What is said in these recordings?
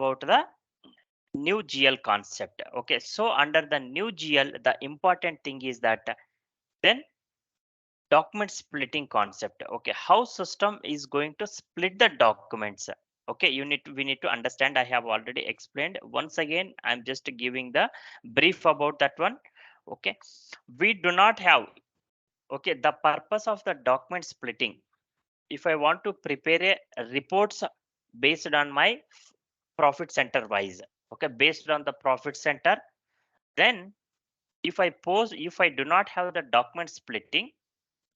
about the new GL concept. Okay, so under the new GL, the important thing is that then document splitting concept. Okay, how system is going to split the documents. Okay, we need to understand. I have already explained. Once again, I'm just giving the brief about that one. Okay, we do not have. Okay, the purpose of the document splitting. If I want to prepare a reports based on my profit center wise. Okay, based on the profit center, then if I do not have the document splitting,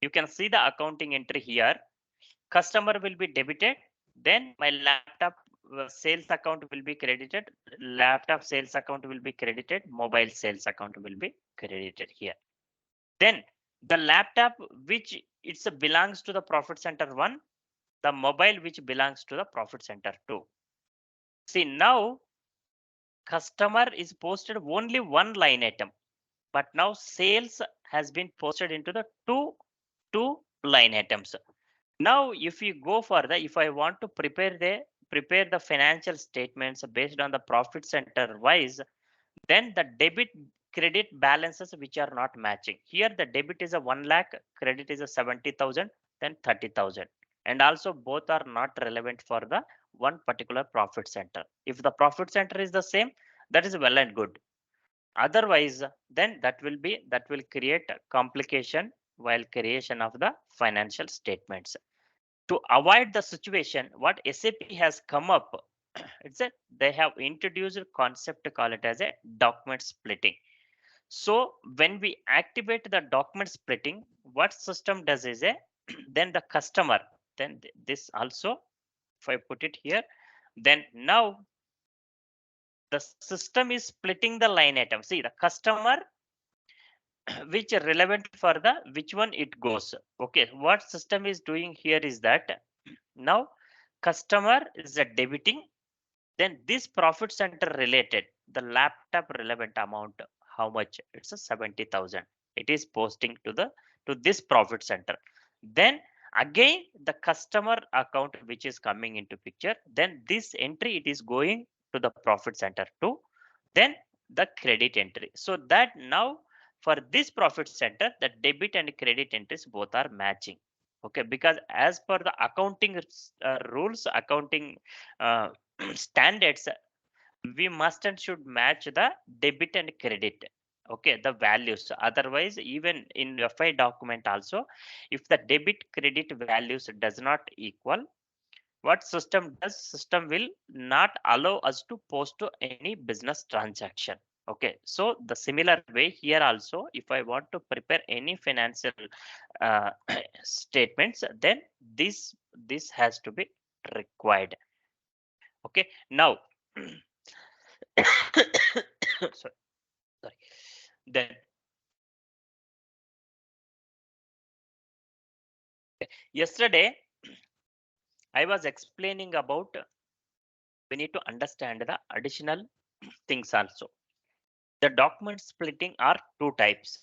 you can see the accounting entry here. Customer will be debited, then my laptop sales account will be credited, laptop sales account will be credited, mobile sales account will be credited here. Then the laptop which it's belongs to the profit center 1, the mobile which belongs to the profit center 2. See, now customer is posted only one line item, but now sales has been posted into the two line items. Now, if you go further, if I want to prepare the financial statements based on the profit center wise, then the debit credit balances which are not matching. Here the debit is a 1 lakh, credit is a 70,000, then 30,000. And also both are not relevant for the one particular profit center. If the profit center is the same, that is well and good. Otherwise, then that will create a complication while creation of the financial statements. To avoid the situation, what SAP has come up, it's a they have introduced a concept call it as a document splitting. So when we activate the document splitting, what system does is a then the customer, then this also, if I put it here, then now the system is splitting the line item. See, the customer which are relevant for the which one it goes. Okay, what system is doing here is that now customer is a debiting, then this profit center related the laptop relevant amount, how much, it's a 70,000, it is posting to this profit center. Then again the customer account which is coming into picture, then this entry it is going to the profit center too, then the credit entry, so that now for this profit center the debit and credit entries both are matching. Okay, because as per the accounting rules, accounting uh, standards, we must and should match the debit and credit. Okay, the values. Otherwise, even in FI document also, if the debit credit values does not equal, what system does? System will not allow us to post to any business transaction. Okay, so the similar way here also, if I want to prepare any financial uh, statements, then this has to be required. Okay, now sorry, sorry. Then yesterday I was explaining about we need to understand the additional things also. The document splitting are two types.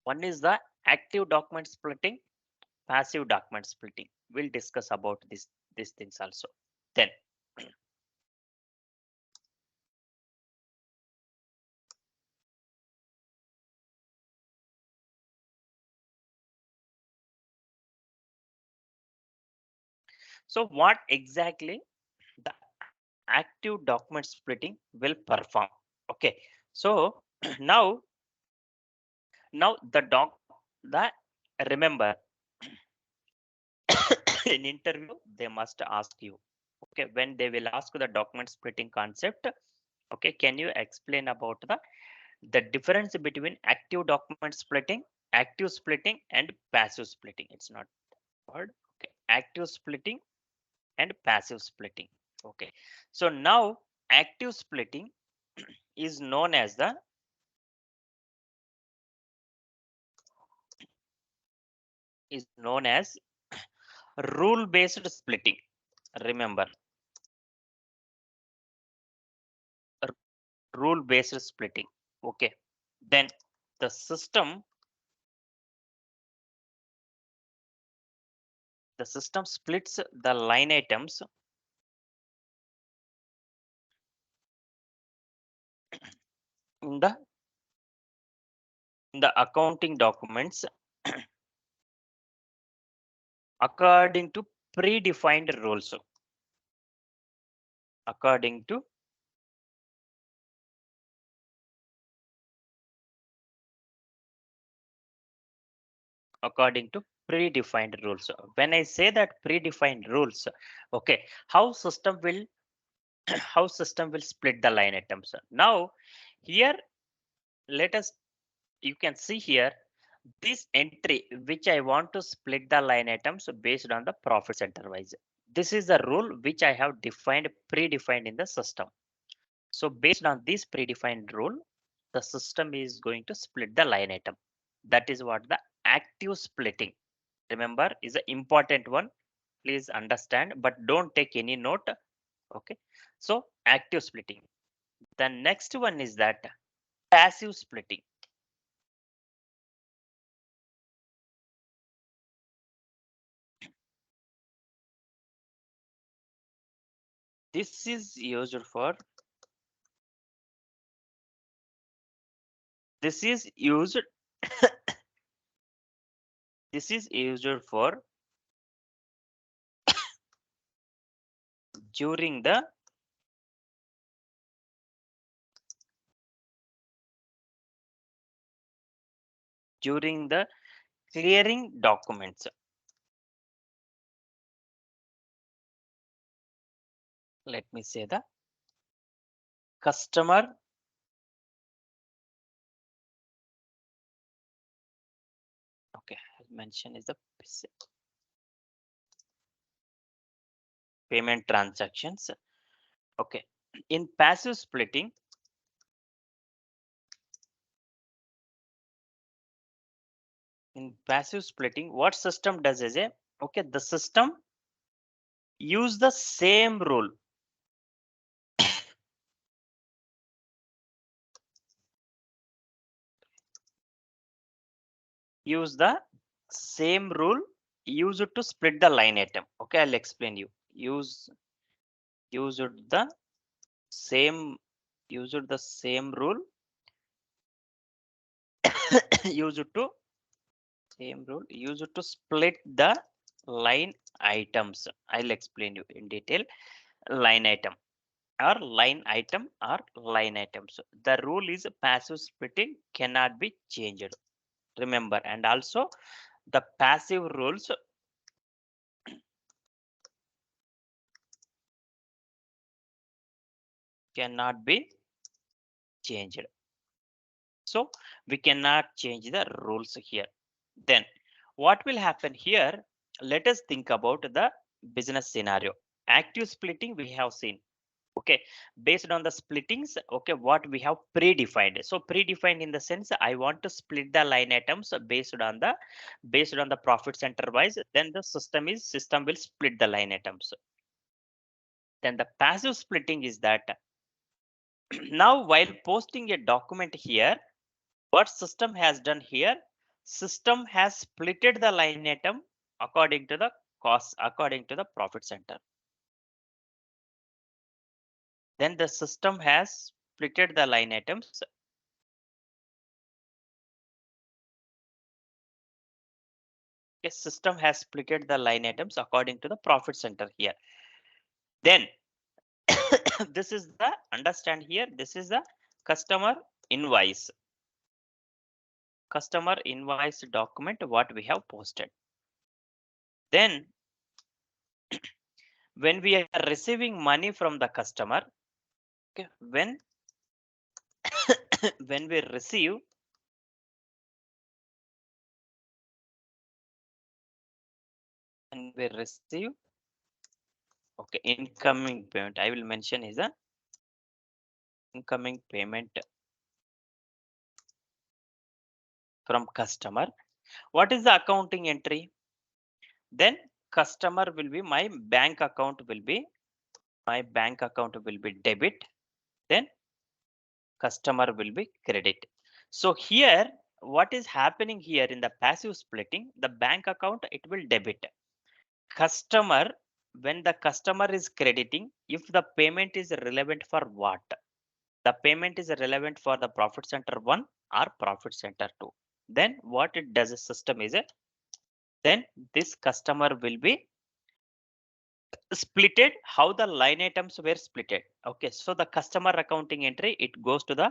One is the active document splitting, passive document splitting. We'll discuss about these things also. Then so what exactly the active document splitting will perform? Okay, so now the remember in interview they must ask you, okay, when they will ask the document splitting concept, okay, can you explain about the difference between active document splitting, active splitting and passive splitting? It's not word. Okay, active splitting and passive splitting. Okay, so now active splitting is known as the rule based splitting. Remember, rule based splitting. Okay, then the system splits the line items in the accounting documents according to predefined rules. According to predefined rules. When I say that predefined rules, okay, how system will how system will split the line items. Now here let us, you can see here this entry which I want to split the line items based on the profit center wise. This is the rule which I have predefined in the system. So based on this predefined rule, the system is going to split the line item. That is what the active splitting, remember, is an important one. Please understand, but don't take any note. Okay. So active splitting. The next one is that passive splitting. This is used for this is used this is used for during the clearing documents. Let me say the customer okay, I'll mention is the payment transactions. Okay. In passive splitting, what system does is a okay, the system use the same rule. Use the same rule use it to split the line item. Okay, I'll explain you. Use it the same rule use it to use it to split the line items. I'll explain you in detail. Line item or line items. The rule is passive splitting cannot be changed. Remember, and also the passive rules cannot be changed. So we cannot change the rules here. Then what will happen here? Let us think about the business scenario. Active splitting we have seen. Okay, based on the splittings, okay, what we have predefined. So predefined in the sense I want to split the line items based on the profit center wise, then the system will split the line items. Then the passive splitting is that now while posting a document here, what system has done here? System has splitted the line item according to the cost, according to the profit center. Then the system has splitted the line items. A system has splitted the line items according to the profit center here. Then this is the understand here. This is the customer invoice. Customer invoice document what we have posted. Then when we are receiving money from the customer, okay, when we receive okay, incoming payment, I will mention is a incoming payment from customer. What is the accounting entry? Then customer will be my bank account will be debit, then customer will be credit. So here what is happening here in the passive splitting, the bank account it will debit. Customer, when the customer is crediting, if the payment is relevant for what? The payment is relevant for the profit center 1 or profit center 2. Then what it does a system is it, then this customer will be splitted how the line items were splitted. Okay, so the customer accounting entry, it goes to the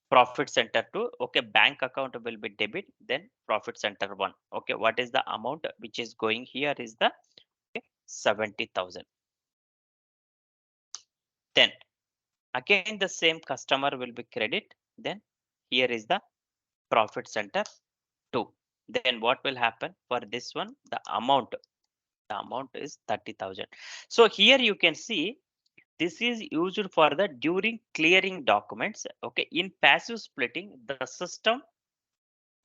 profit center 2. Okay, bank account will be debit, then profit center 1. Okay, what is the amount which is going here is the 70,000. Then again the same customer will be credit, then here is the profit center 2. Then what will happen for this one, the amount is 30,000. So here you can see this is used for the during clearing documents. Okay, in passive splitting the system,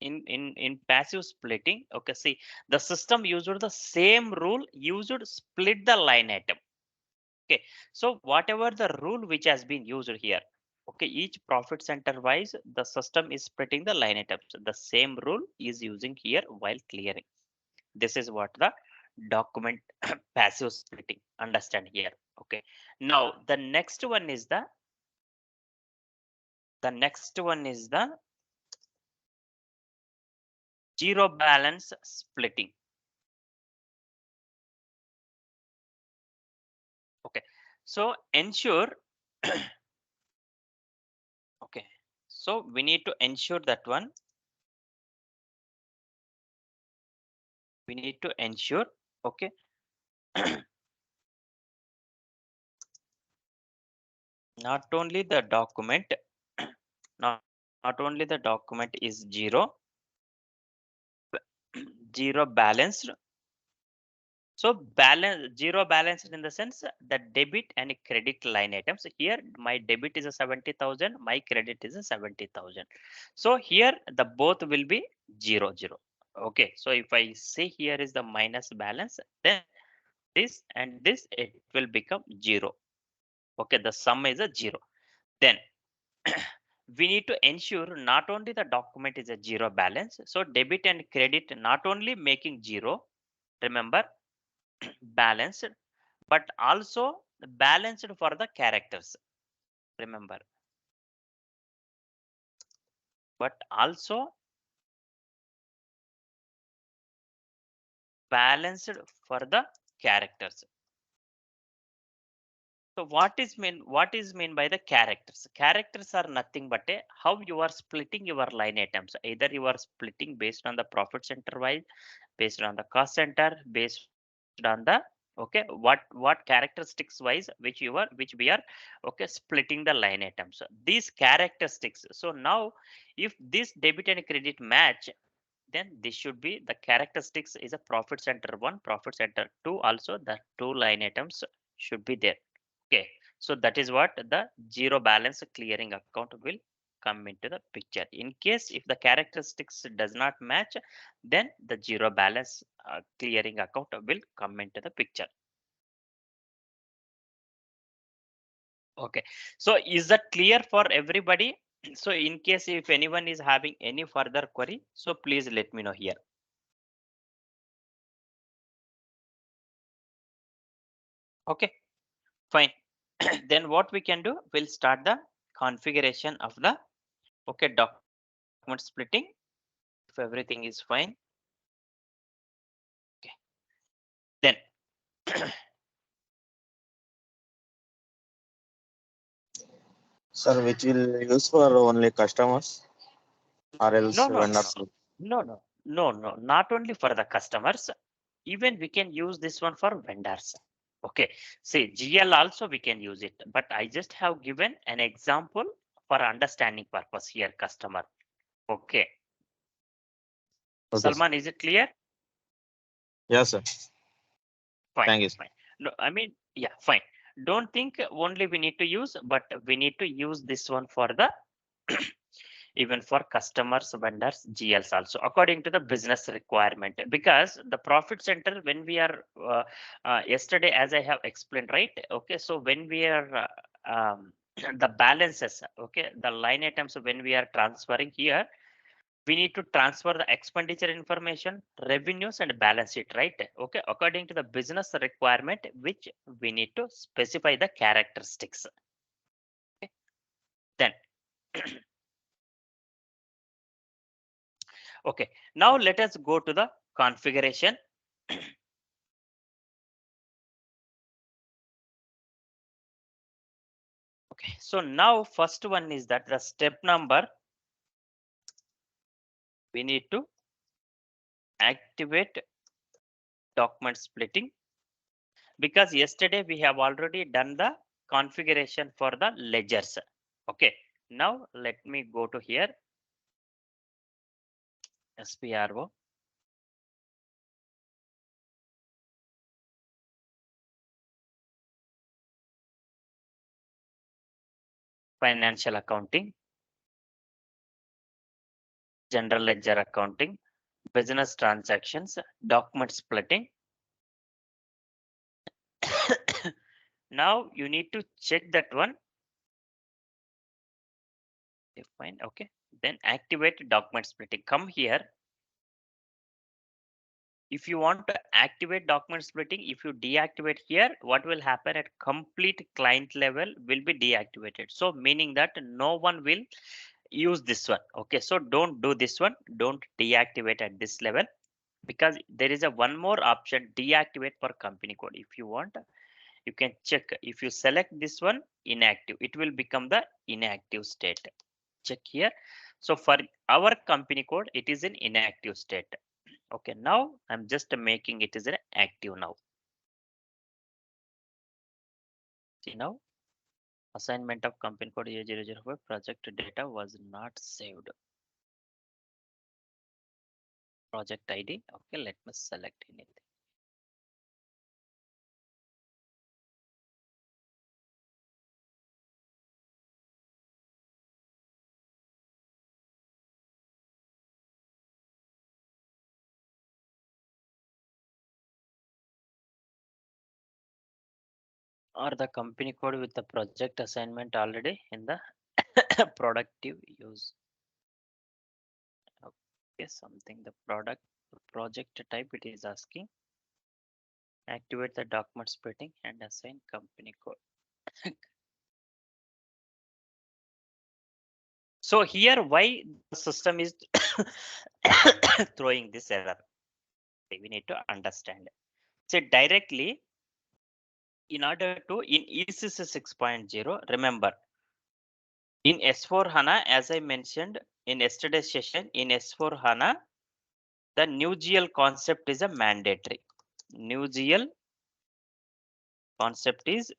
in passive splitting, okay, see the system used the same rule used split the line item. Okay, so whatever the rule which has been used here, okay, each profit center wise the system is splitting the line items. The same rule is using here while clearing. This is what the document passive splitting, understand here. Okay, now the next one is the zero balance splitting. Okay, so ensure okay, so we need to ensure that one, we need to ensure, okay, not only the document not, not only the document is zero balanced. So balance zero balanced in the sense that debit and credit line items. Here my debit is a 70,000, my credit is a 70,000. So here the both will be 0, 0. Okay, so if I say here is the minus balance, then this and this it will become 0. Okay, the sum is a 0. Then we need to ensure not only the document is a 0 balance, so debit and credit not only making 0, remember, balanced, but also balanced for the characters, remember, but also balanced for the characters. So what is mean by the characters? Characters are nothing but how you are splitting your line items. Either you are splitting based on the profit center wise, based on the cost center, based on the, okay, what characteristics wise which we are, okay, splitting the line items. So these characteristics. So now if this debit and credit match, then this should be the characteristics is a profit center 1, profit center 2, also the two line items should be there. Okay, so that is what the zero balance clearing account will come into the picture. In case if the characteristics does not match, then the zero balance clearing account will come into the picture. Okay, so is that clear for everybody? So in case if anyone is having any further query, so please let me know here. Okay, fine. Then what we can do, we'll start the configuration of the, okay, document splitting. If everything is fine, okay, then Sir, which will use for only customers or else no, no, no, no, vendors? no, no, no, no, not only for the customers, even we can use this one for vendors. Okay, see GL also we can use it, but I just have given an example for understanding purpose here, customer. Okay, Okay, sir. Salman, is it clear? Yes, sir. Fine, Thank you, sir. fine. No, I mean, yeah, fine. Don't think only we need to use, but we need to use this one for the even for customers, vendors, GLs also according to the business requirement. Because the profit center, when we are yesterday, as I have explained, right? Okay, so when we are the balances, okay, the line items when we are transferring here, we need to transfer the expenditure information, revenues, and balance sheet, right? Okay, according to the business requirement, which we need to specify the characteristics. Then okay, now let us go to the configuration. Okay, so now first one is that the step number, we need to activate document splitting, because yesterday we have already done the configuration for the ledgers. Okay, now let me go to here, SPRO. Financial accounting, general ledger accounting, business transactions, document splitting. Now you need to check that one. Fine, okay. Then activate document splitting. Come here. If you want to activate document splitting, if you deactivate here, what will happen at complete client level will be deactivated. So meaning that no one will use this one. Okay, so don't do this one. Don't deactivate at this level, because there is a one more option, deactivate for company code. If you want, you can check. If you select this one, inactive, it will become the inactive state. Check here. So for our company code, it is in inactive state. Okay, now I'm just making it as an active now. See now, assignment of company code A005 project data was not saved. Project ID. Okay, let me select anything. Or the company code with the project assignment already in the productive use. Okay, something the project type it is asking. Activate the document splitting and assign company code. So here why the system is throwing this error? We need to understand. So directly, in order to in ECC 6.0, remember in S4 HANA, as I mentioned in yesterday's session, in S4 HANA, the new GL concept is a mandatory. New GL concept is,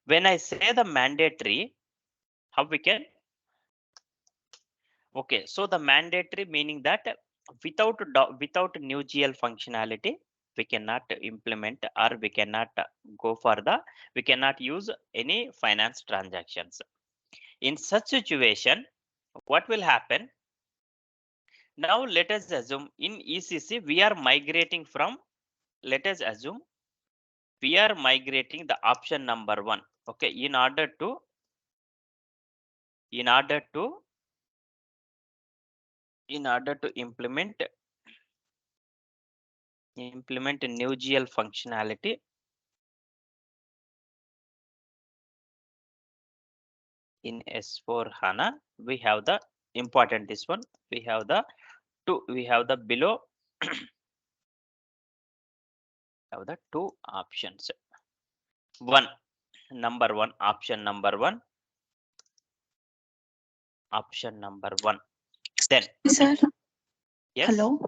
when I say the mandatory, how we can, okay, so the mandatory meaning that without new GL functionality, we cannot implement, or we cannot go for the, we cannot use any finance transactions. In such situation, what will happen? Now let us assume in ECC we are migrating from, let us assume we are migrating the option number 1. Okay, in order to implement a new GL functionality in S4 HANA, we have the important this one. We have the below have the two options. Number one, option number one. Then Sir, yes, hello.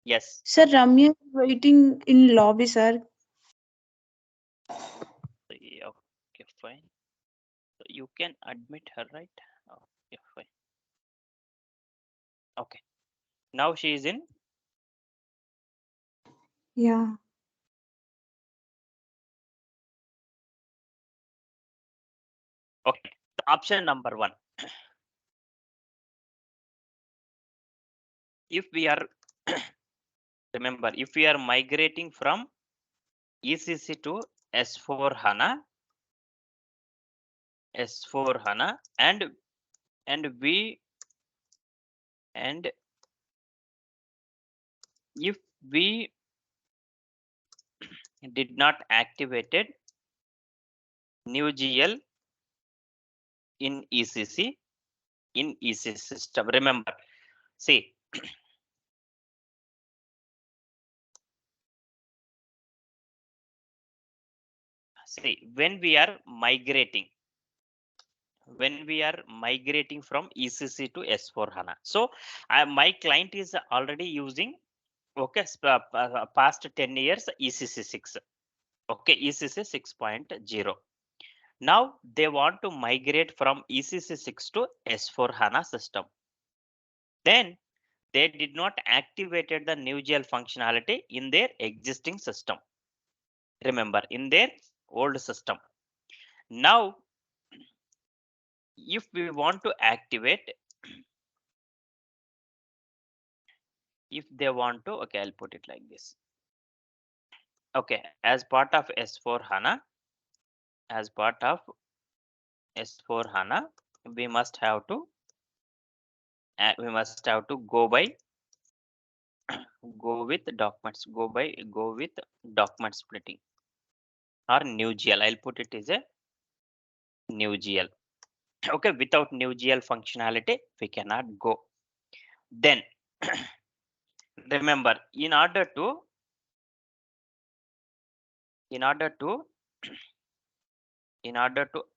yes. Sir, Ramya is waiting in lobby, sir. Okay, fine. So you can admit her, right? Okay, fine. Okay. Now she is in. Yeah. Okay. Option number 1. If we are remember, if we are migrating from ECC to S4 HANA, and we and if we did not activated new GL in ECC system. Remember, see, when we are migrating from ECC to S4HANA. So my client is already using, okay, past 10 years ECC 6, okay, ECC 6.0. Now they want to migrate from ECC 6 to S4HANA system. Then they did not activated the new GL functionality in their existing system. Remember, in their old system. Now, if we want to activate, if they want to, okay, I'll put it like this. Okay, as part of S4HANA, we must have to go with documents, go with document splitting or new GL. I'll put it as a new GL. Okay, without new GL functionality, we cannot go. Then remember, in order to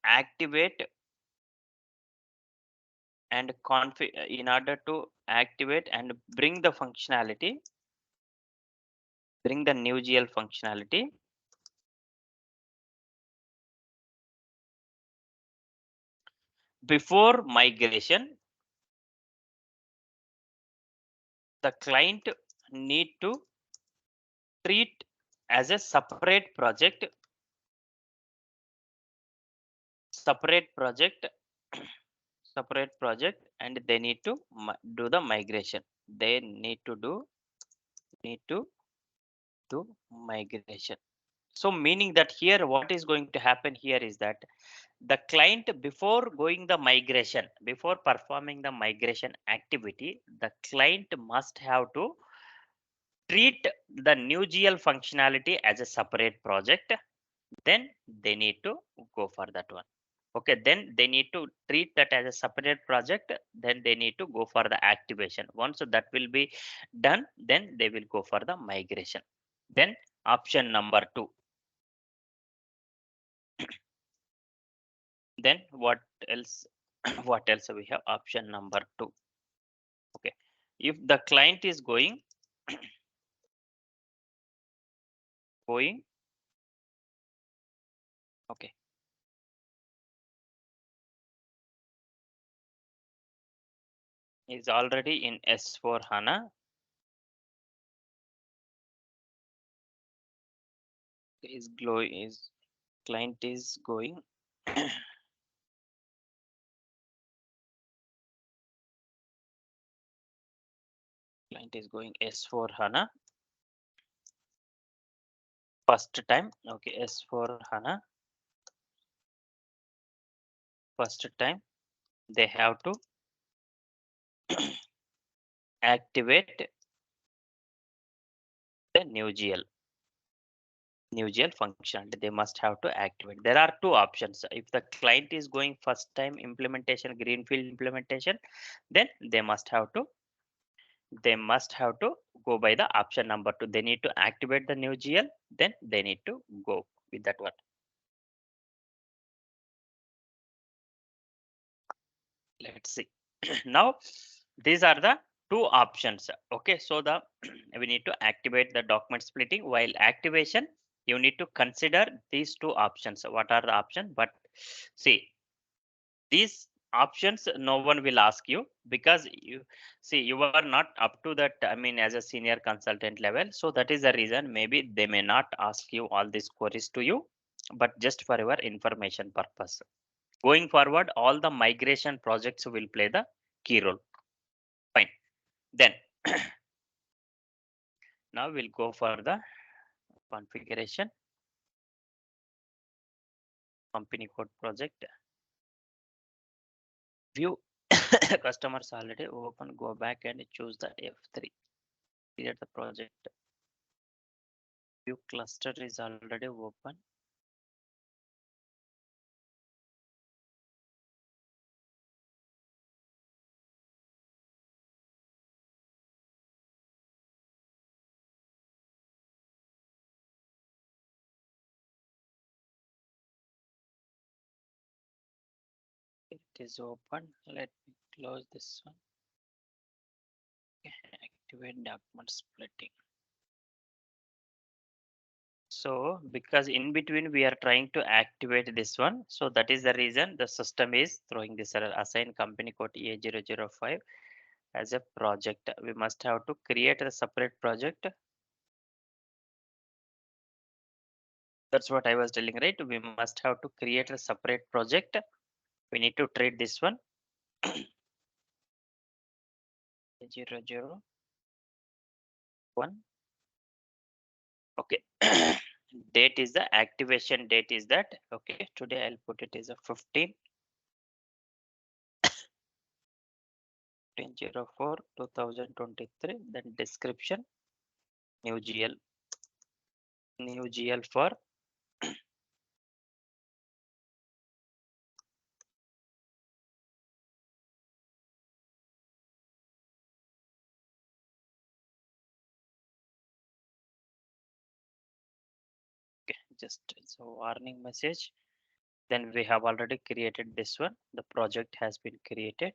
activate and config, in order to activate and bring the functionality, bring the new GL functionality, before migration, the client need to treat as a separate project, and they need to do the migration. They need to do migration. So meaning that here what is going to happen here is that the client, before going the migration, before performing the migration activity, the client must have to treat the new GL functionality as a separate project. Then they need to go for that one. Okay, then they need to treat that as a separate project. Then they need to go for the activation. Once that will be done, then they will go for the migration. Then option number 2. Then what else? What else we have? Option number 2. Okay, if the client is going okay, is already in S4 HANA, is client is going client is going S4 HANA first time. Okay, S4 HANA first time, they have to activate the new GL functionality. They must have to activate. There are two options. If the client is going first time implementation, greenfield implementation, then they must have to go by the option number 2. They need to activate the new GL, then they need to go with that one. Let's see. Now these are the two options. Okay, so the we need to activate the document splitting. While activation, you need to consider these two options. What are the options? But see, these options no one will ask you, because you are not up to that, I mean, as a senior consultant level. So that is the reason maybe they may not ask you all these queries to you, but just for your information purpose. Going forward, all the migration projects will play the key role. Fine. Then now we'll go for the configuration, company code project, view. Customers already open, go back and choose the F3, create the project. View cluster is already open. it is open. Let me close this one. Okay, activate document splitting. So because in between we are trying to activate this one, so that is the reason the system is throwing this error. Assign company code A005 as a project. We must have to create a separate project. That's what I was telling, right? We must have to create a separate project. We need to treat this one 001. Okay. Date is the activation date is that. Okay, today I'll put it as a 15/04/2023. Then description new GL for just so warning message. Then we have already created this one. The project has been created.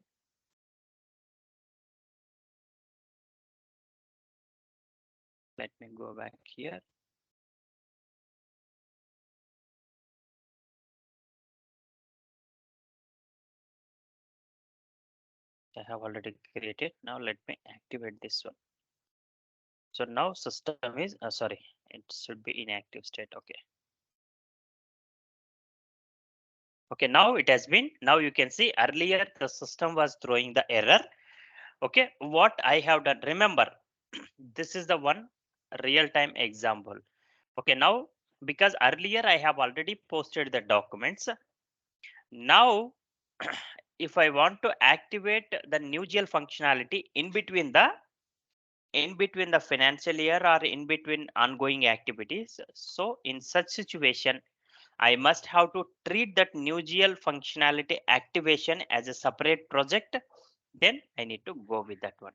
Let me go back here. I have already created. Now let me activate this one. So now system is sorry, it should be inactive state. Okay. Okay, now it has been. Now you can see earlier the system was throwing the error. Okay, what I have done, remember, this is the one real-time example. Okay, now because earlier I have already posted the documents. Now, if I want to activate the new GL functionality in between the financial year or in between ongoing activities, so in such situation, I must have to treat that new GL functionality activation as a separate project. Then I need to go with that one.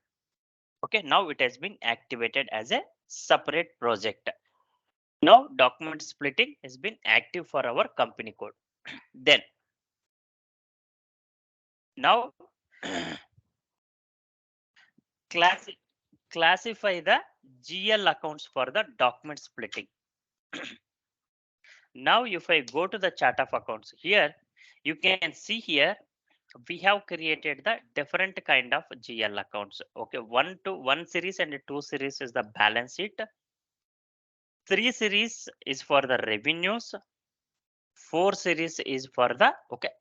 Okay, now it has been activated as a separate project. Now document splitting has been active for our company code. Then now class classify the GL accounts for the document splitting. Now if I go to the chart of accounts here, you can see here we have created the different kind of GL accounts. Okay, 1 series and 2 series is the balance sheet. 3 series is for the revenues. 4 series is for the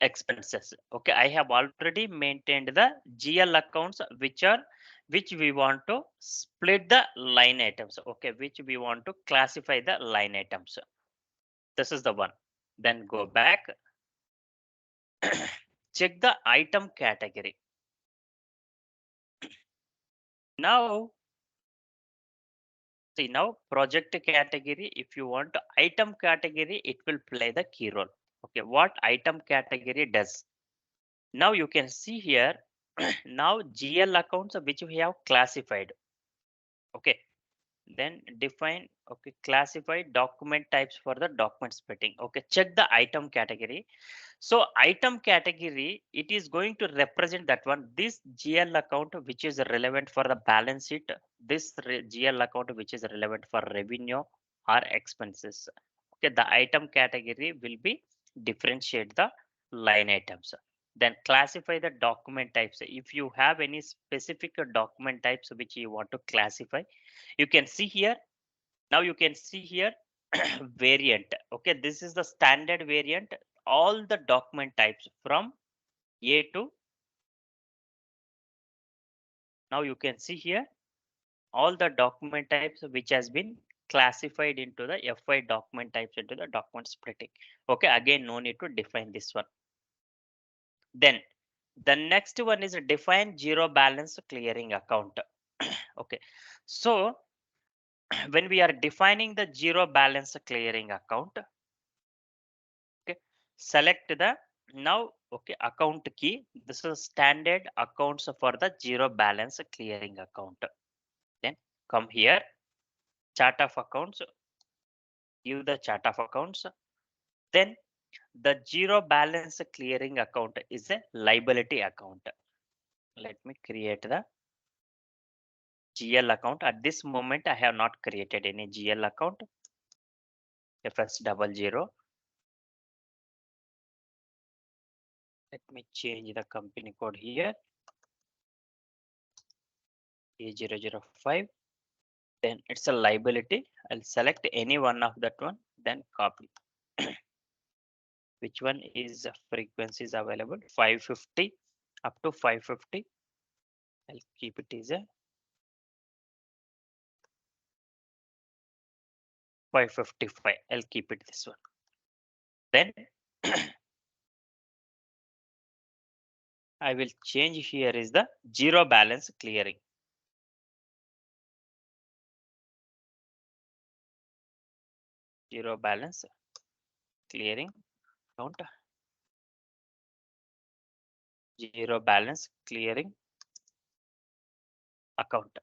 expenses. Okay, I have already maintained the GL accounts which we want to split the line items. Okay, which we want to classify the line items. This is the one. Then go back. Check the item category. Now see, now project category, if you want item category, it will play the key role. Okay, what item category does? Now you can see here, now GL accounts which we have classified. Okay, then define, okay, classify document types for the document splitting. Okay, check the item category. So item category, it is going to represent that one, this GL account which is relevant for the balance sheet, this GL account which is relevant for revenue or expenses. Okay, the item category will be differentiate the line items. Then classify the document types. If you have any specific document types which you want to classify, you can see here. Now you can see here variant. Okay, this is the standard variant. All the document types from A to, now you can see here all the document types which has been classified into the FI document types into the document splitting. Okay, again no need to define this one. Then the next one is a define zero balance clearing account. Okay, so when we are defining the zero balance clearing account, okay, select the now, okay, account key. This is standard accounts for the zero balance clearing account. Then come here, chart of accounts, give the chart of accounts. Then The zero balance clearing account is a liability account. Let me create the GL account. At this moment, I have not created any GL account. FS00. Let me change the company code here. A005. Then it's a liability. I'll select any one of that one, then copy. Which one is frequencies available? 550 up to 550. I'll keep it as a 555. I'll keep it this one. Then I will change here is the zero balance clearing. Zero balance clearing account. Zero balance clearing account.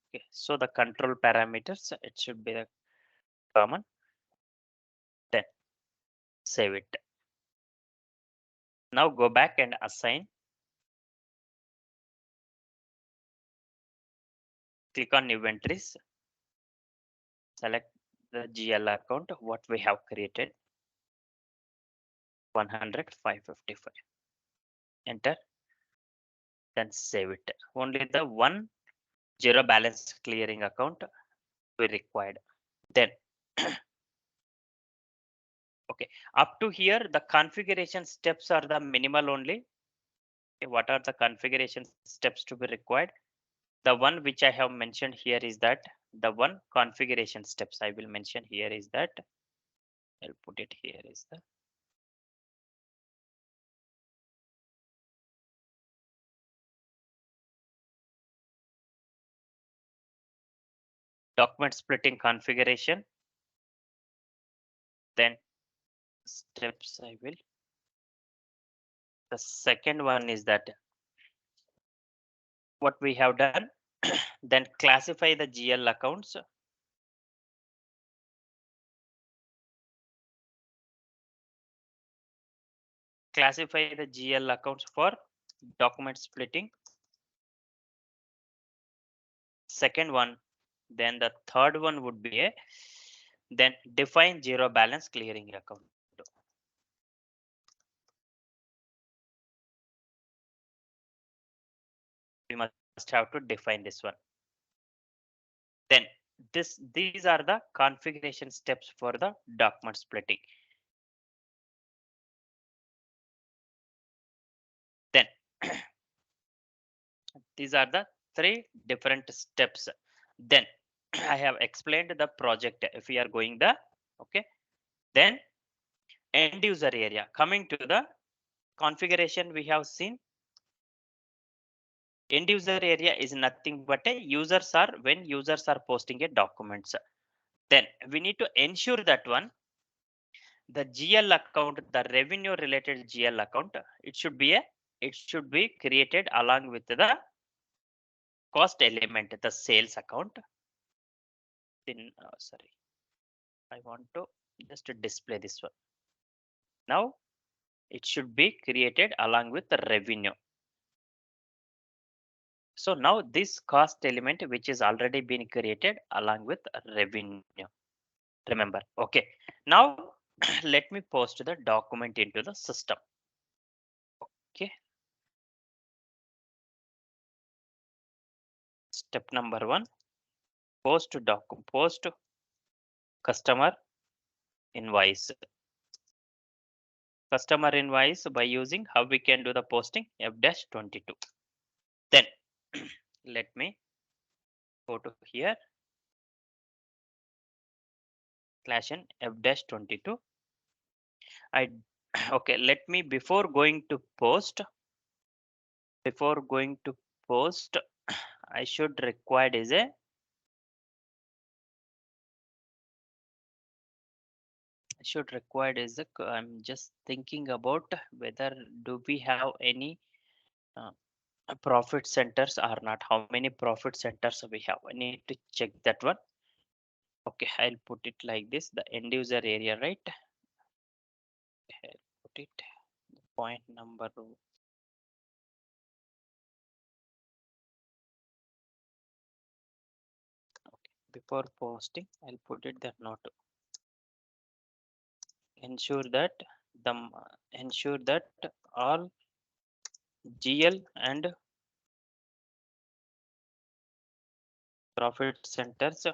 Okay, so the control parameters, it should be the common. Then save it. Now go back and assign. Click on inventories. Select the GL account, what we have created. 100, 555. Enter. Then save it. Only the one zero balance clearing account we required. Then okay, up to here the configuration steps are the minimal only. Okay, what are the configuration steps to be required? The one which I have mentioned here is that the one configuration steps I will mention here is that I'll put it here is the document splitting configuration. Then steps I will. The second one is that what we have done. Then classify the GL accounts. Classify the GL accounts for document splitting. Second one, then the third one would be a then define zero balance clearing account. We must have to define this one. Then these are the configuration steps for the document splitting. Then these are the three different steps. Then I have explained the project if we are going the okay. Then end user area. Coming to the configuration we have seen. End user area is nothing but a users are when users are posting a documents. Then we need to ensure that one the GL account, the revenue related GL account, it should be created along with the cost element, the sales account. Then sorry, I want to just display this one. Now it should be created along with the revenue. So now this cost element which is already been created along with revenue. Remember, okay. Now let me post the document into the system. Okay. Step number one, post customer invoice. Customer invoice by using how we can do the posting F-22. Then let me go to here /n F-22. I okay, let me before going to post, I should required is a I'm just thinking about whether do we have any profit centers or not. How many profit centers we have? I need to check that one. Okay, I'll put it like this. The end user area, right? it point number. Before posting, I'll put it that note. Ensure that the ensure that all GL and profit centers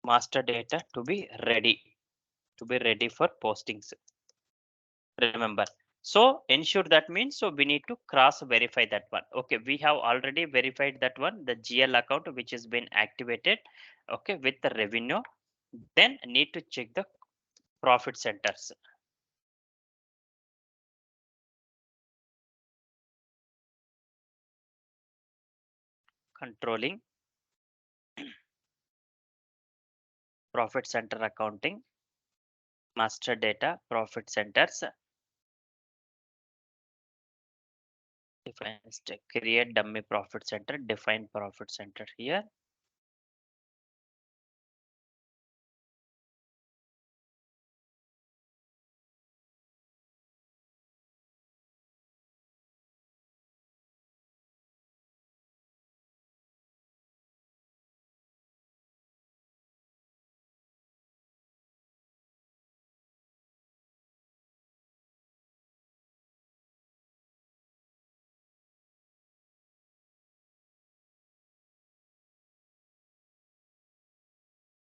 master data to be ready for postings. Remember. So ensure that means so we need to cross verify that one. Okay, we have already verified that one, the GL account which has been activated. Okay, with the revenue. Then need to check the profit centers. Controlling profit center accounting, master data, profit centers. Define create dummy profit center, define profit center here.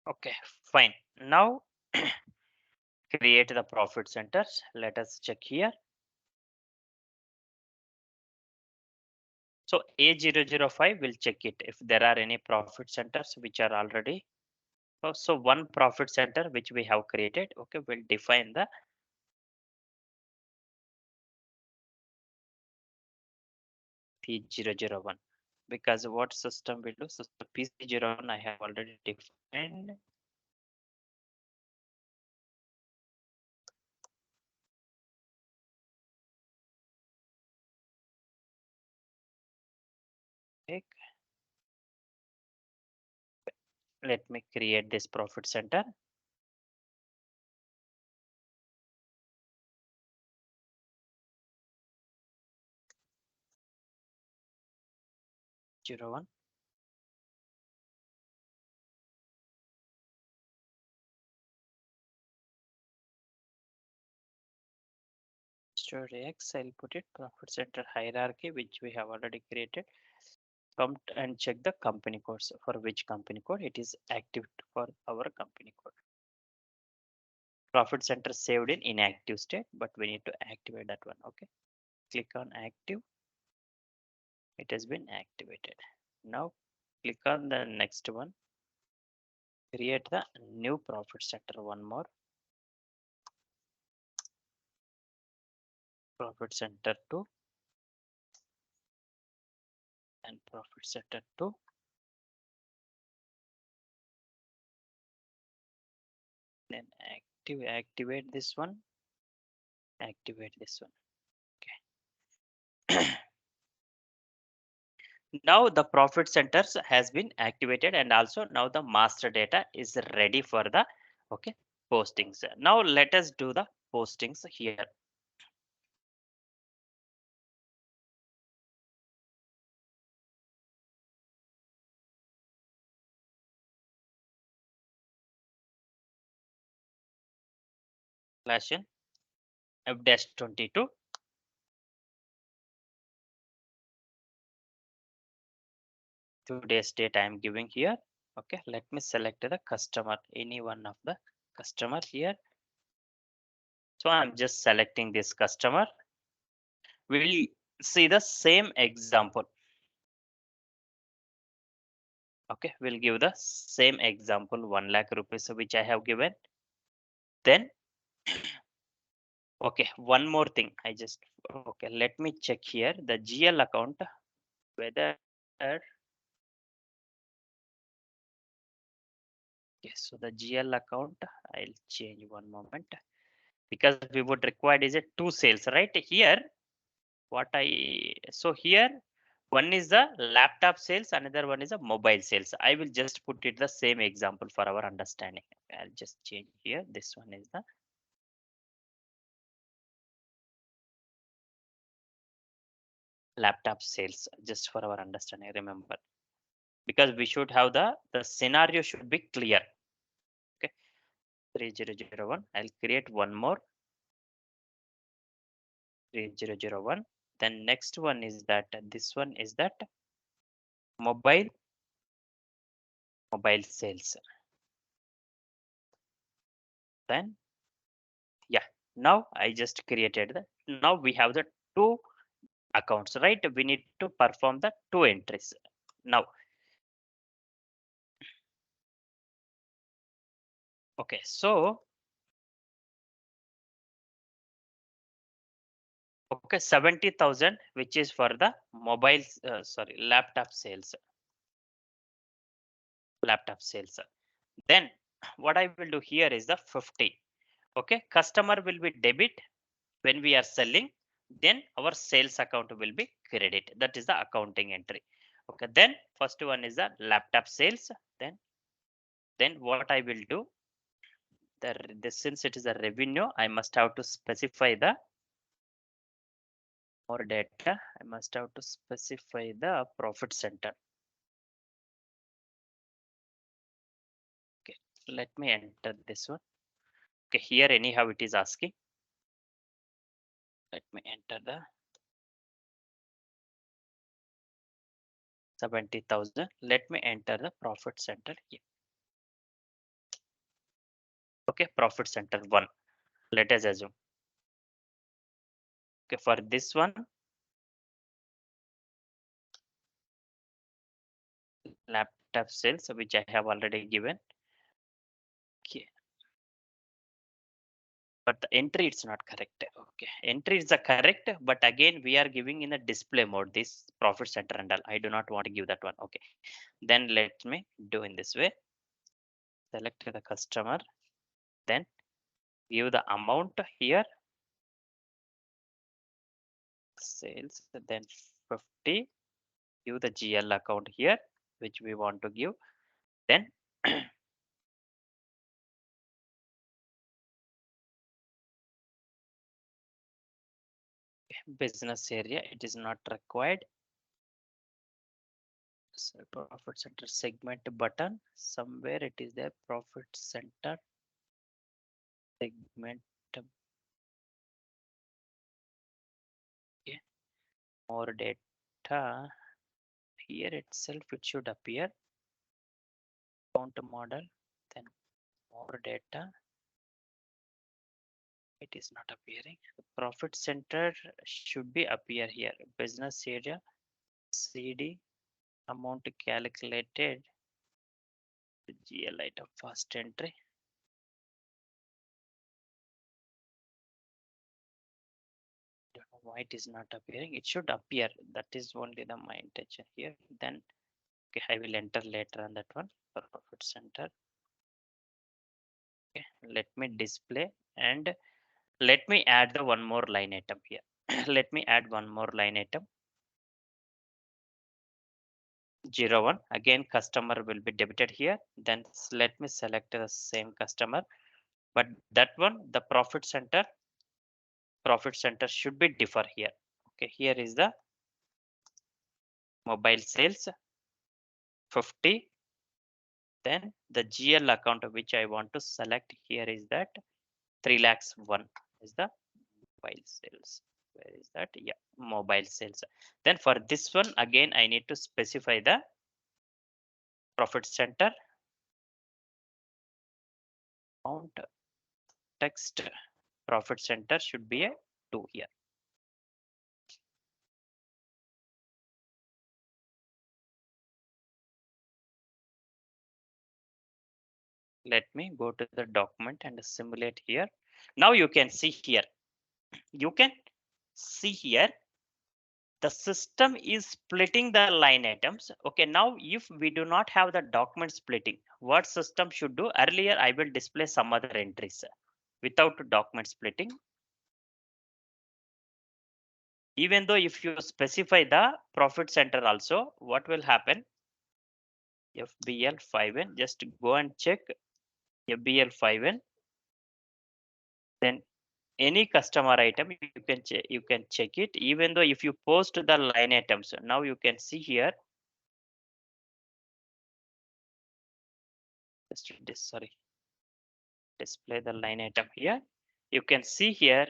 Okay, fine. Now create the profit centers. Let us check here. So A005 will check it if there are any profit centers which are already. So one profit center which we have created. Okay, we'll define the P001 because what system will do? So the P001 I have already defined. Okay. Let me create this profit center. Zero one. Story X, I'll put it profit center hierarchy, which we have already created. Come and check the company codes for which company code it is active for our company code. Profit center saved in inactive state, but we need to activate that one. Okay, click on active. It has been activated. Now click on the next one. Create the new profit center. One more profit center 2 and profit center 2. Then activate this one. Activate this one. Okay. Now the profit centers has been activated and also now the master data is ready for the okay postings. Now let us do the postings here. Classian F-22. Today's date I am giving here. Okay, let me select the customer, any one of the customer here. So I'm just selecting this customer. We'll see the same example. Okay, we'll give the same example 1 lakh rupees which I have given. Then okay, one more thing. Okay, let me check here the GL account whether okay, so the GL account I'll change one moment because we would require is a two sales right here. What I so here one is the laptop sales, another one is a mobile sales. I will just put it the same example for our understanding. I'll just change here. This one is the laptop sales, just for our understanding, remember, because we should have the scenario should be clear. Okay, 3001. I'll create one more 3001. Then next one is that this one is that mobile sales. Then yeah, now I just created the, now we have the two accounts, right? We need to perform the two entries now. Okay, so okay, 70,000, which is for the mobile, sorry, laptop sales. Then what I will do here is the 50. Okay, customer will be debit when we are selling, then our sales account will be credit. That is the accounting entry. Okay, then first one is the laptop sales. Then what I will do, since it is a revenue, I must have to specify the more data. I must have to specify the profit center. Okay, let me enter this one. Okay, here anyhow it is asking. Let me enter the 70,000. Let me enter the profit center here. Okay, profit center 1. Let us assume. Okay, for this one, laptop sales, which I have already given. Okay, but the entry it's not correct. Okay, entry is the correct, but again we are giving in a display mode this profit center and all. I do not want to give that one. Okay, then let me do in this way. Select the customer, then give the amount here, sales, then 50, give the GL account here, which we want to give. Then business area, it is not required. So profit center segment button, somewhere it is there, profit center segment. Okay, more data here itself, it should appear. Count model, then more data, it is not appearing. The profit center should be appear here. Business area, CD, amount calculated, GL item first entry. Don't know why it is not appearing. It should appear. That is only the my intention here. Then okay, I will enter later on that one. Profit center. Okay, let me display and let me add the one more line item here. Let me add one more line item. 01. Again, customer will be debited here. Then let me select the same customer, but that one, the profit center should be differ here. Okay, here is the mobile sales 50. Then the GL account which I want to select here is that 3 lakhs 1 is the mobile sales. Where is that? Yeah, mobile sales. Then for this one again I need to specify the profit center amount text. Profit center should be a 2 here. Let me go to the document and simulate here. Now you can see here. You can see here the system is splitting the line items. Okay, now if we do not have the document splitting, what system should do? Earlier I will display some other entries without document splitting. Even though if you specify the profit center also, what will happen? FBL5N, just go and check FBL5N. Then any customer item, you can check it. Even though if you post the line items, now you can see here. Just this, sorry, display the line item here. You can see here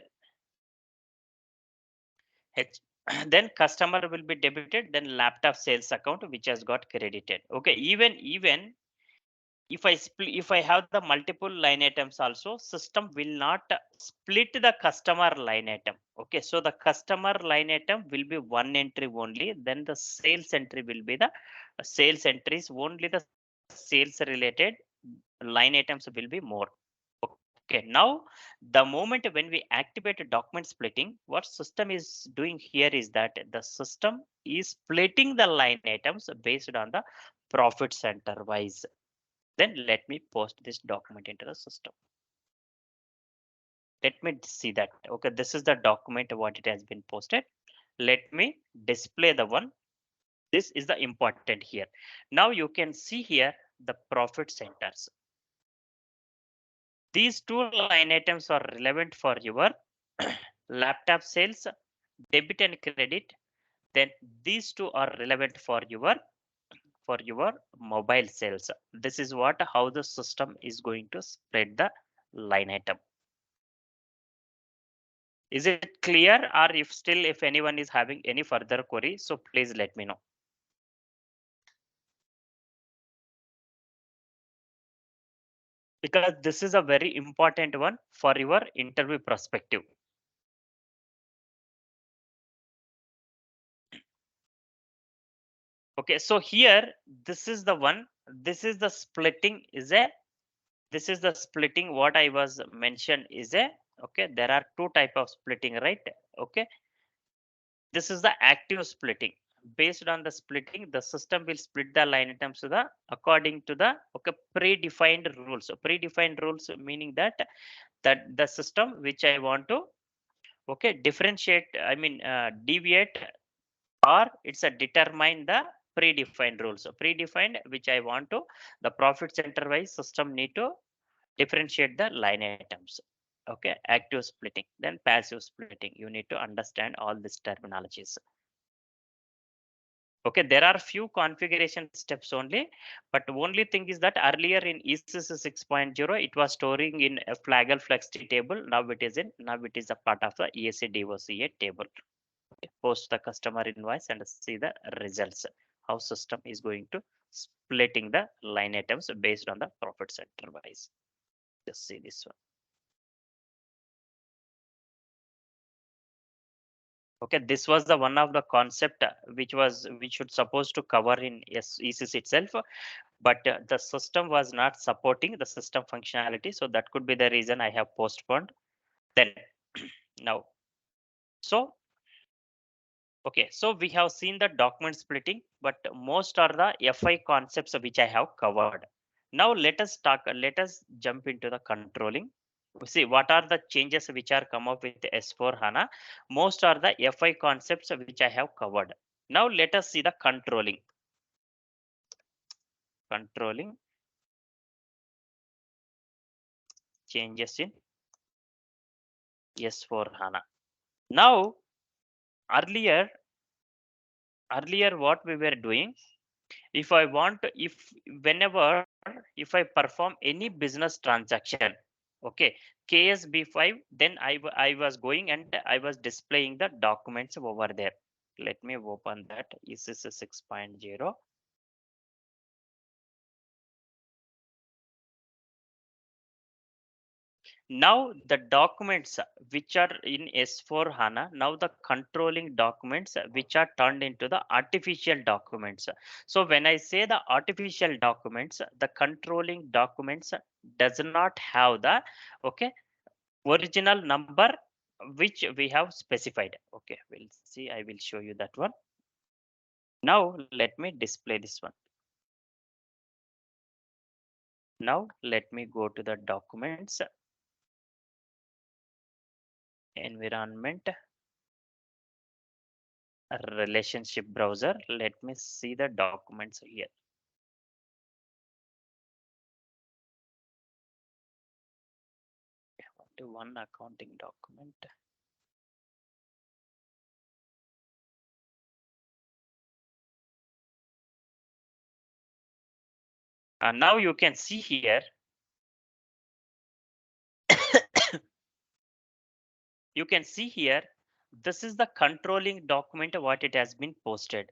H, then customer will be debited, then laptop sales account which has got credited. Okay, even if I have the multiple line items also, system will not split the customer line item. Okay, so the customer line item will be one entry only. Then the sales entry will be the sales entries only. The sales related line items will be more. Okay, now the moment when we activate a document splitting, what system is doing here is that the system is splitting the line items based on the profit center wise. Then let me post this document into the system. Let me see that. Okay, this is the document what it has been posted. Let me display the one. This is the important here. Now you can see here the profit centers. These two line items are relevant for your laptop sales, debit and credit. Then these two are relevant for your mobile sales. This is what how the system is going to spread the line item. Is it clear, or if anyone is having any further query, so please let me know. Because this is a very important one for your interview perspective. Okay, so here this is the one. This is the splitting this is the splitting what I was mentioned is okay. There are two type of splitting, right? Okay, this is the active splitting. Based on the splitting, the system will split the line items to the according to the okay predefined rules. So predefined rules meaning that the system which I want to okay differentiate, I mean deviate, or it's a determine the predefined rules. So predefined which I want to the profit center wise system need to differentiate the line items. Okay, active splitting, then passive splitting. You need to understand all these terminologies. Okay, there are few configuration steps only, but only thing is that earlier in ECC 6.0 it was storing in a flaggle flexi table. Now it is a part of the ESC DOCA table. Okay, post the customer invoice and see the results. How system is going to splitting the line items based on the profit center wise. Just see this one. Okay, this was the one of the concept which should supposed to cover in ECC itself, but the system was not supporting the system functionality, so that could be the reason I have postponed. Then now, so okay, so we have seen the document splitting, but most are the FI concepts which I have covered. Now let us jump into the controlling. See what are the changes which are come up with S4 HANA. Most are the FI concepts which I have covered. Now let us see the controlling changes in S4 HANA. Now earlier what we were doing, if I want to, whenever if I perform any business transaction, okay, KSB5, then I was going and I was displaying the documents over there. Let me open that ECC 6.0. Now the documents which are in S4 HANA, now the controlling documents which are turned into the artificial documents. So when I say the artificial documents, the controlling documents does not have the okay original number which we have specified. Okay, we'll see. I will show you that one. Now let me display this one. Now let me go to the documents environment relationship browser. Let me see the documents here. to one accounting document. And now you can see here, you can see here, this is the controlling document what it has been posted.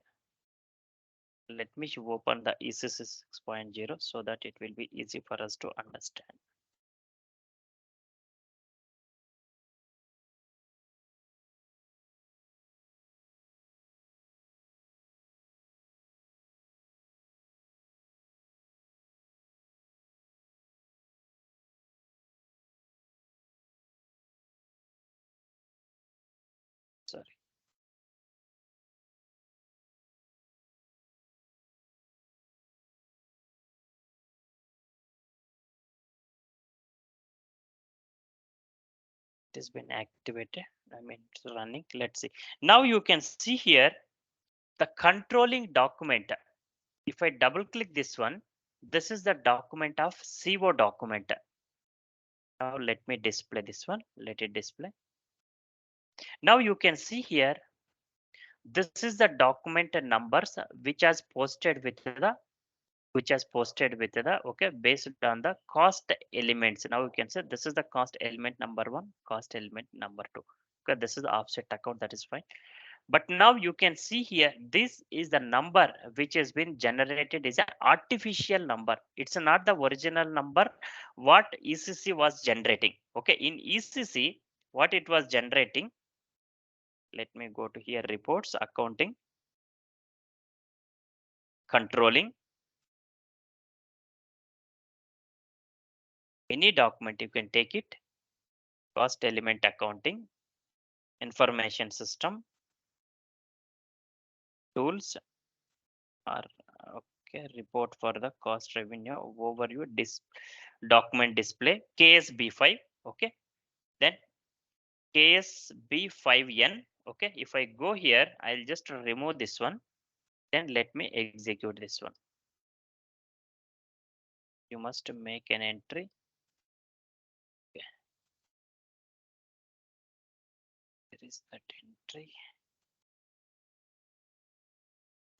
Let me open the ECC 6.0 so that it will be easy for us to understand. Sorry. It has been activated. I mean, it's running. Let's see. Now you can see here the controlling document. If I double click this one, this is the document of CO document. Now let me display this one. Let it display. Now you can see here, this is the document numbers which has posted with the okay based on the cost elements. Now you can say this is the cost element number one, cost element number two. Okay, this is the offset account, that is fine. But now you can see here, this is the number which has been generated is an artificial number. It's not the original number what ECC was generating. Okay, in ECC, what it was generating, let me go to here, reports, accounting, controlling, any document you can take it, cost element accounting, information system, tools, or okay, report for the cost revenue overview, document display, KSB5. Okay, then KSB5N. Okay, if I go here, I'll just remove this one. Then let me execute this one. You must make an entry. Okay. There is that entry.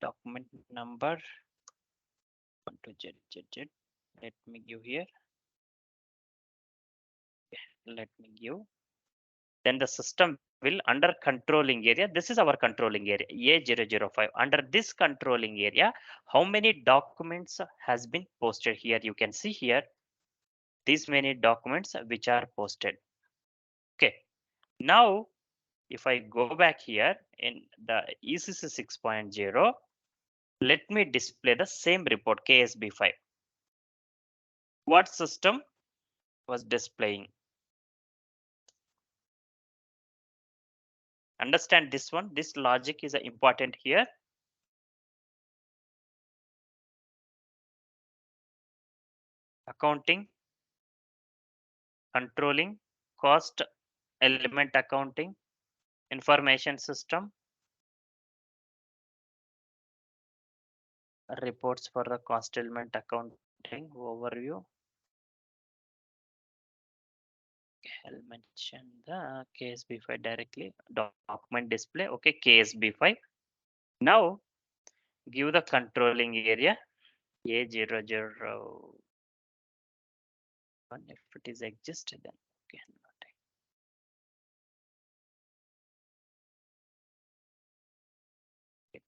Document number 12ZZZ. Let me give here. Okay. Let me give. Then the system will under controlling area. This is our controlling area A005. Under this controlling area, how many documents has been posted here? You can see here these many documents which are posted. Okay, now if I go back here in the ECC 6.0, let me display the same report KSB5. What system was displaying? Understand this one. This logic is important here. Accounting, controlling, cost element accounting, information system, reports for the cost element accounting overview. I'll mention the KSB5 directly. Document display. Okay, KSB5. Now give the controlling area A001. If it is existed, then okay.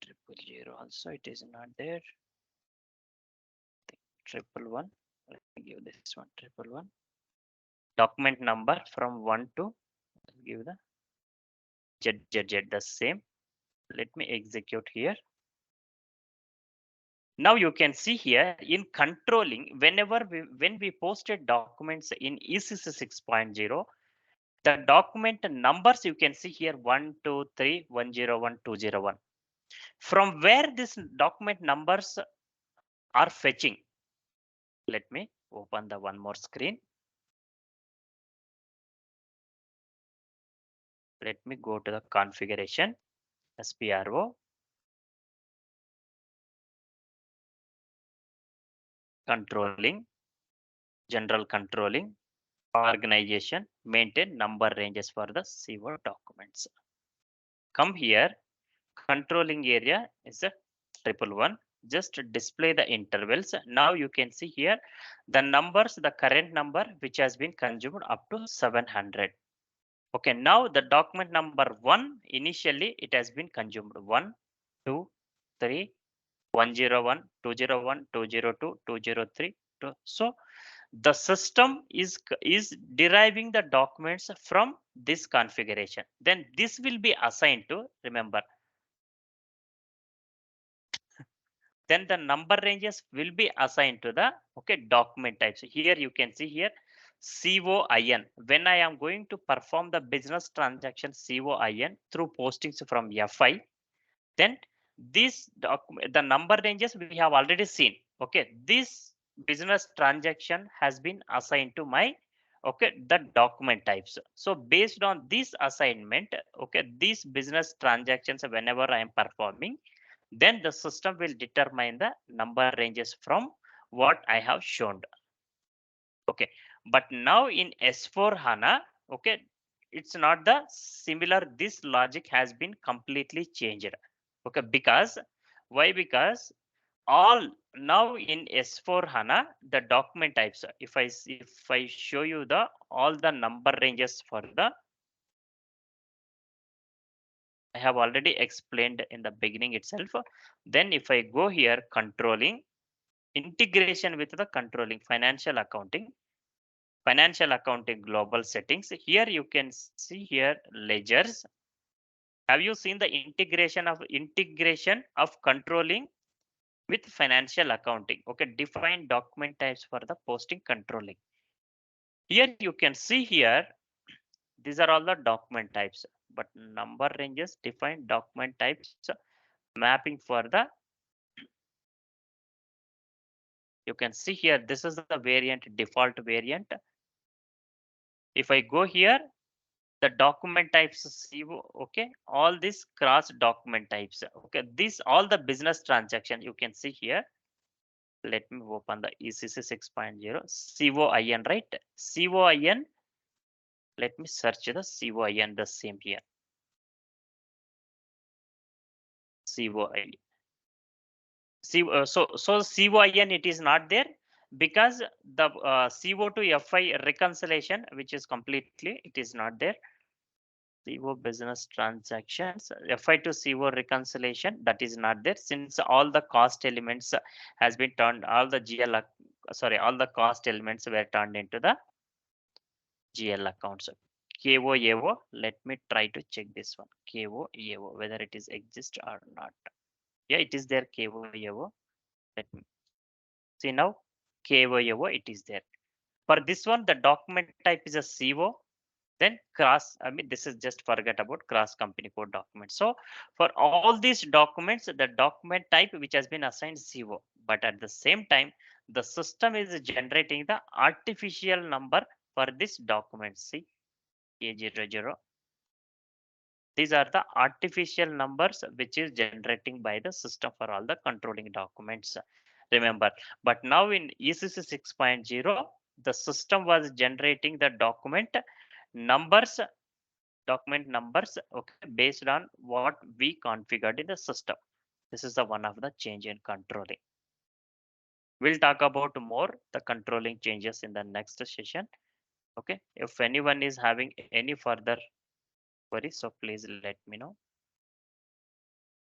Triple zero also it is not there. Triple one. Let me give this one triple one. Document number from 1 to give the ZZZ the same. Let me execute here. Now you can see here in controlling, when we posted documents in ECC 6.0, the document numbers you can see here 1, 2, 3, 101, 201. From where this document numbers are fetching? Let me open the one more screen. Let me go to the configuration, SPRO, controlling, general controlling, organization maintain number ranges for the CO documents. Come here, controlling area is a 111. Just display the intervals. Now you can see here the numbers, the current number which has been consumed up to 700. Okay, now the document number 1, initially it has been consumed 1, 2, 3, 101, 201, 202, 203. So the system is deriving the documents from this configuration. Then this will be assigned to, remember, then the number ranges will be assigned to the document types. Here you can see here COIN. When I am going to perform the business transaction COIN through postings from FI, then this document, the number ranges we have already seen. Okay, this business transaction has been assigned to my the document types. So based on this assignment, these business transactions whenever I am performing, then the system will determine the number ranges from what I have shown. Okay, but now in S4 HANA, it's not the similar. This logic has been completely changed. Okay, because why? Because all now in S4 HANA, the document types. If I show you the all the number ranges for the, I have already explained in the beginning itself. Then if I go here, controlling integration with the controlling financial accounting global settings. Here you can see here ledgers. Have you seen the integration of controlling with financial accounting? Okay, define document types for the posting controlling. Here you can see here, these are all the document types, but number ranges define document types mapping for the, you can see here, this is the variant, default variant. If I go here, the document types CO, all these cross document types. Okay, this all the business transaction you can see here. Let me open the ECC 6.0 COIN, right? COIN. Let me search the COIN, the same here. COIN. So COIN it is not there because the CO to FI reconciliation, which is completely, it is not there. CO business transactions, FI to CO reconciliation, that is not there since all the cost elements has been turned, all the all the cost elements were turned into the GL accounts. KO AO, let me try to check this one. KO AO, whether it is exist or not. Yeah, it is there, KO AO. Let me see now. KO AO, it is there. For this one, the document type is a CO. Then cross, I mean, this is just forget about cross company code documents. So for all these documents, the document type which has been assigned CO, but at the same time, the system is generating the artificial number for this document. See, A00. These are the artificial numbers which is generating by the system for all the controlling documents. Remember, but now in ECC 6.0, the system was generating the numbers document numbers based on what we configured in the system. This is the one of the change in controlling. We'll talk about more the controlling changes in the next session. Okay, if anyone is having any further queries, so please let me know.